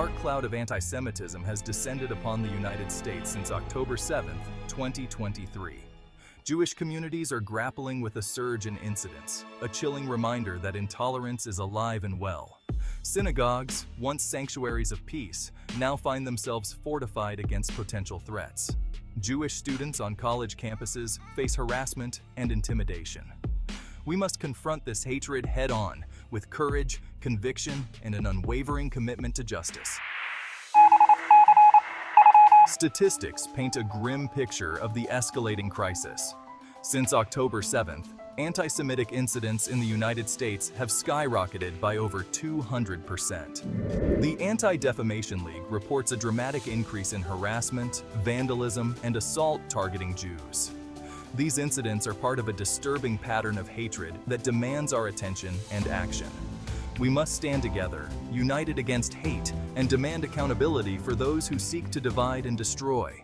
dark cloud of anti-Semitism has descended upon the United States since October 7, 2023. Jewish communities are grappling with a surge in incidents, a chilling reminder that intolerance is alive and well. Synagogues, once sanctuaries of peace, now find themselves fortified against potential threats. Jewish students on college campuses face harassment and intimidation. We must confront this hatred head-on with courage, conviction, and an unwavering commitment to justice. Statistics paint a grim picture of the escalating crisis. Since October 7th, anti-Semitic incidents in the United States have skyrocketed by over 200%. The Anti-Defamation League reports a dramatic increase in harassment, vandalism, and assault targeting Jews. These incidents are part of a disturbing pattern of hatred that demands our attention and action. We must stand together, united against hate, and demand accountability for those who seek to divide and destroy.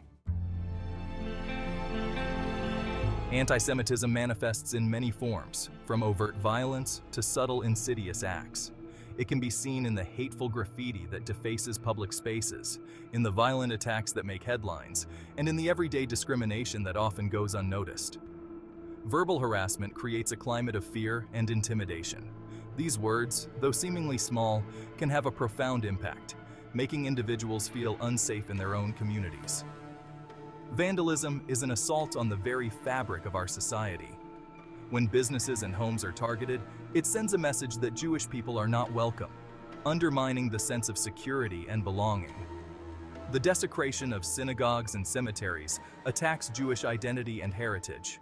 Anti-Semitism manifests in many forms, from overt violence to subtle insidious acts. It can be seen in the hateful graffiti that defaces public spaces, in the violent attacks that make headlines, and in the everyday discrimination that often goes unnoticed. Verbal harassment creates a climate of fear and intimidation. These words, though seemingly small, can have a profound impact, making individuals feel unsafe in their own communities. Vandalism is an assault on the very fabric of our society. When businesses and homes are targeted, it sends a message that Jewish people are not welcome, undermining the sense of security and belonging. The desecration of synagogues and cemeteries attacks Jewish identity and heritage.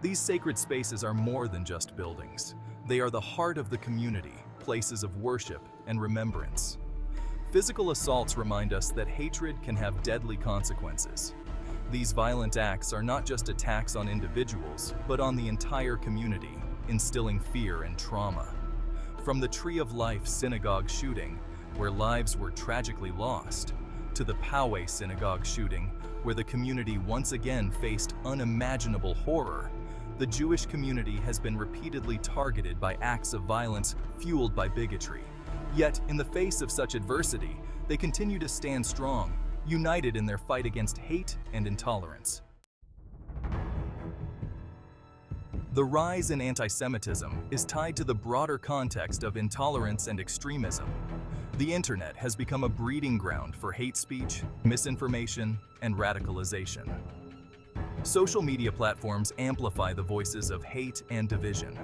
These sacred spaces are more than just buildings. They are the heart of the community, places of worship and remembrance. Physical assaults remind us that hatred can have deadly consequences. These violent acts are not just attacks on individuals, but on the entire community, instilling fear and trauma. From the Tree of Life synagogue shooting, where lives were tragically lost, to the Poway synagogue shooting, where the community once again faced unimaginable horror, the Jewish community has been repeatedly targeted by acts of violence fueled by bigotry. Yet, in the face of such adversity, they continue to stand strong, united in their fight against hate and intolerance. The rise in anti-Semitism is tied to the broader context of intolerance and extremism. The internet has become a breeding ground for hate speech, misinformation, and radicalization. Social media platforms amplify the voices of hate and division.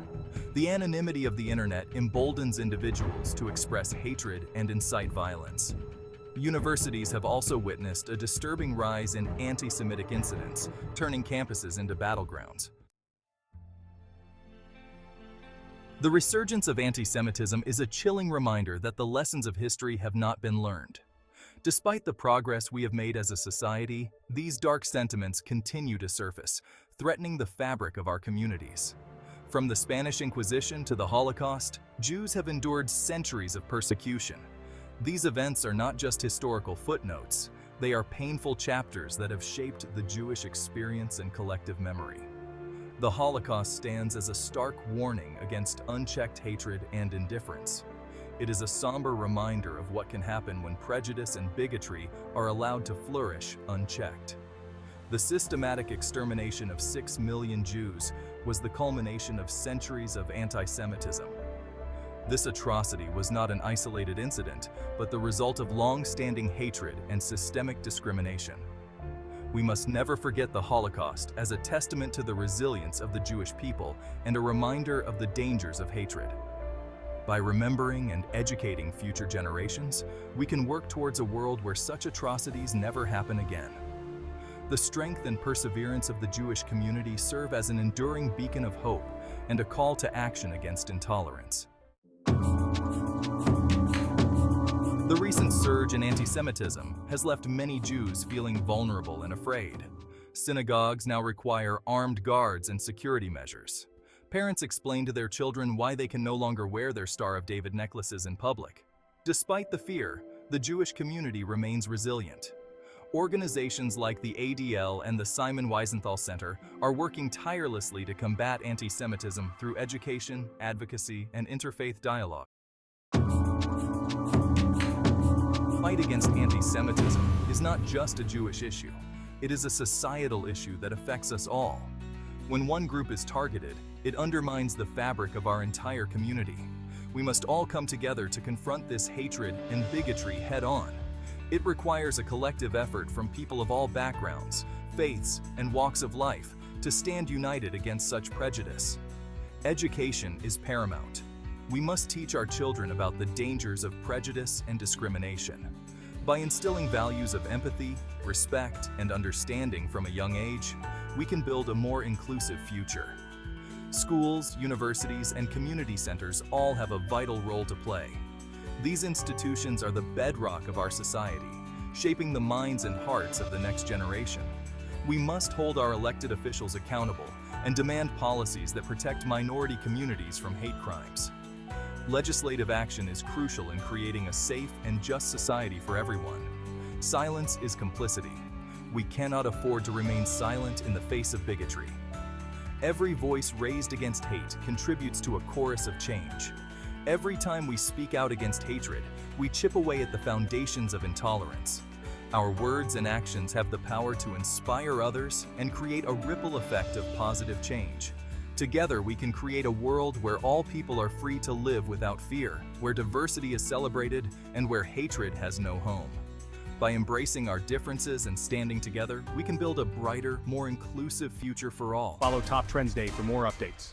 The anonymity of the internet emboldens individuals to express hatred and incite violence. Universities have also witnessed a disturbing rise in anti-Semitic incidents, turning campuses into battlegrounds. The resurgence of anti-Semitism is a chilling reminder that the lessons of history have not been learned. Despite the progress we have made as a society, these dark sentiments continue to surface, threatening the fabric of our communities. From the Spanish Inquisition to the Holocaust, Jews have endured centuries of persecution. These events are not just historical footnotes, they are painful chapters that have shaped the Jewish experience and collective memory. The Holocaust stands as a stark warning against unchecked hatred and indifference. It is a somber reminder of what can happen when prejudice and bigotry are allowed to flourish unchecked. The systematic extermination of 6 million Jews was the culmination of centuries of anti-Semitism. This atrocity was not an isolated incident, but the result of long-standing hatred and systemic discrimination. We must never forget the Holocaust as a testament to the resilience of the Jewish people and a reminder of the dangers of hatred. By remembering and educating future generations, we can work towards a world where such atrocities never happen again. The strength and perseverance of the Jewish community serve as an enduring beacon of hope and a call to action against intolerance. The recent surge in anti-Semitism has left many Jews feeling vulnerable and afraid. Synagogues now require armed guards and security measures. Parents explain to their children why they can no longer wear their Star of David necklaces in public. Despite the fear, the Jewish community remains resilient. Organizations like the ADL and the Simon Wiesenthal Center are working tirelessly to combat anti-Semitism through education, advocacy, and interfaith dialogue. fight against anti-Semitism is not just a Jewish issue. It is a societal issue that affects us all. When one group is targeted, it undermines the fabric of our entire community. We must all come together to confront this hatred and bigotry head-on. It requires a collective effort from people of all backgrounds, faiths, and walks of life to stand united against such prejudice. Education is paramount. We must teach our children about the dangers of prejudice and discrimination. By instilling values of empathy, respect, and understanding from a young age, we can build a more inclusive future. Schools, universities, and community centers all have a vital role to play. These institutions are the bedrock of our society, shaping the minds and hearts of the next generation. We must hold our elected officials accountable and demand policies that protect minority communities from hate crimes. Legislative action is crucial in creating a safe and just society for everyone. Silence is complicity. We cannot afford to remain silent in the face of bigotry. Every voice raised against hate contributes to a chorus of change. Every time we speak out against hatred, we chip away at the foundations of intolerance. Our words and actions have the power to inspire others and create a ripple effect of positive change. Together, we can create a world where all people are free to live without fear, where diversity is celebrated, and where hatred has no home. By embracing our differences and standing together, we can build a brighter, more inclusive future for all. Follow Top Trends Day for more updates.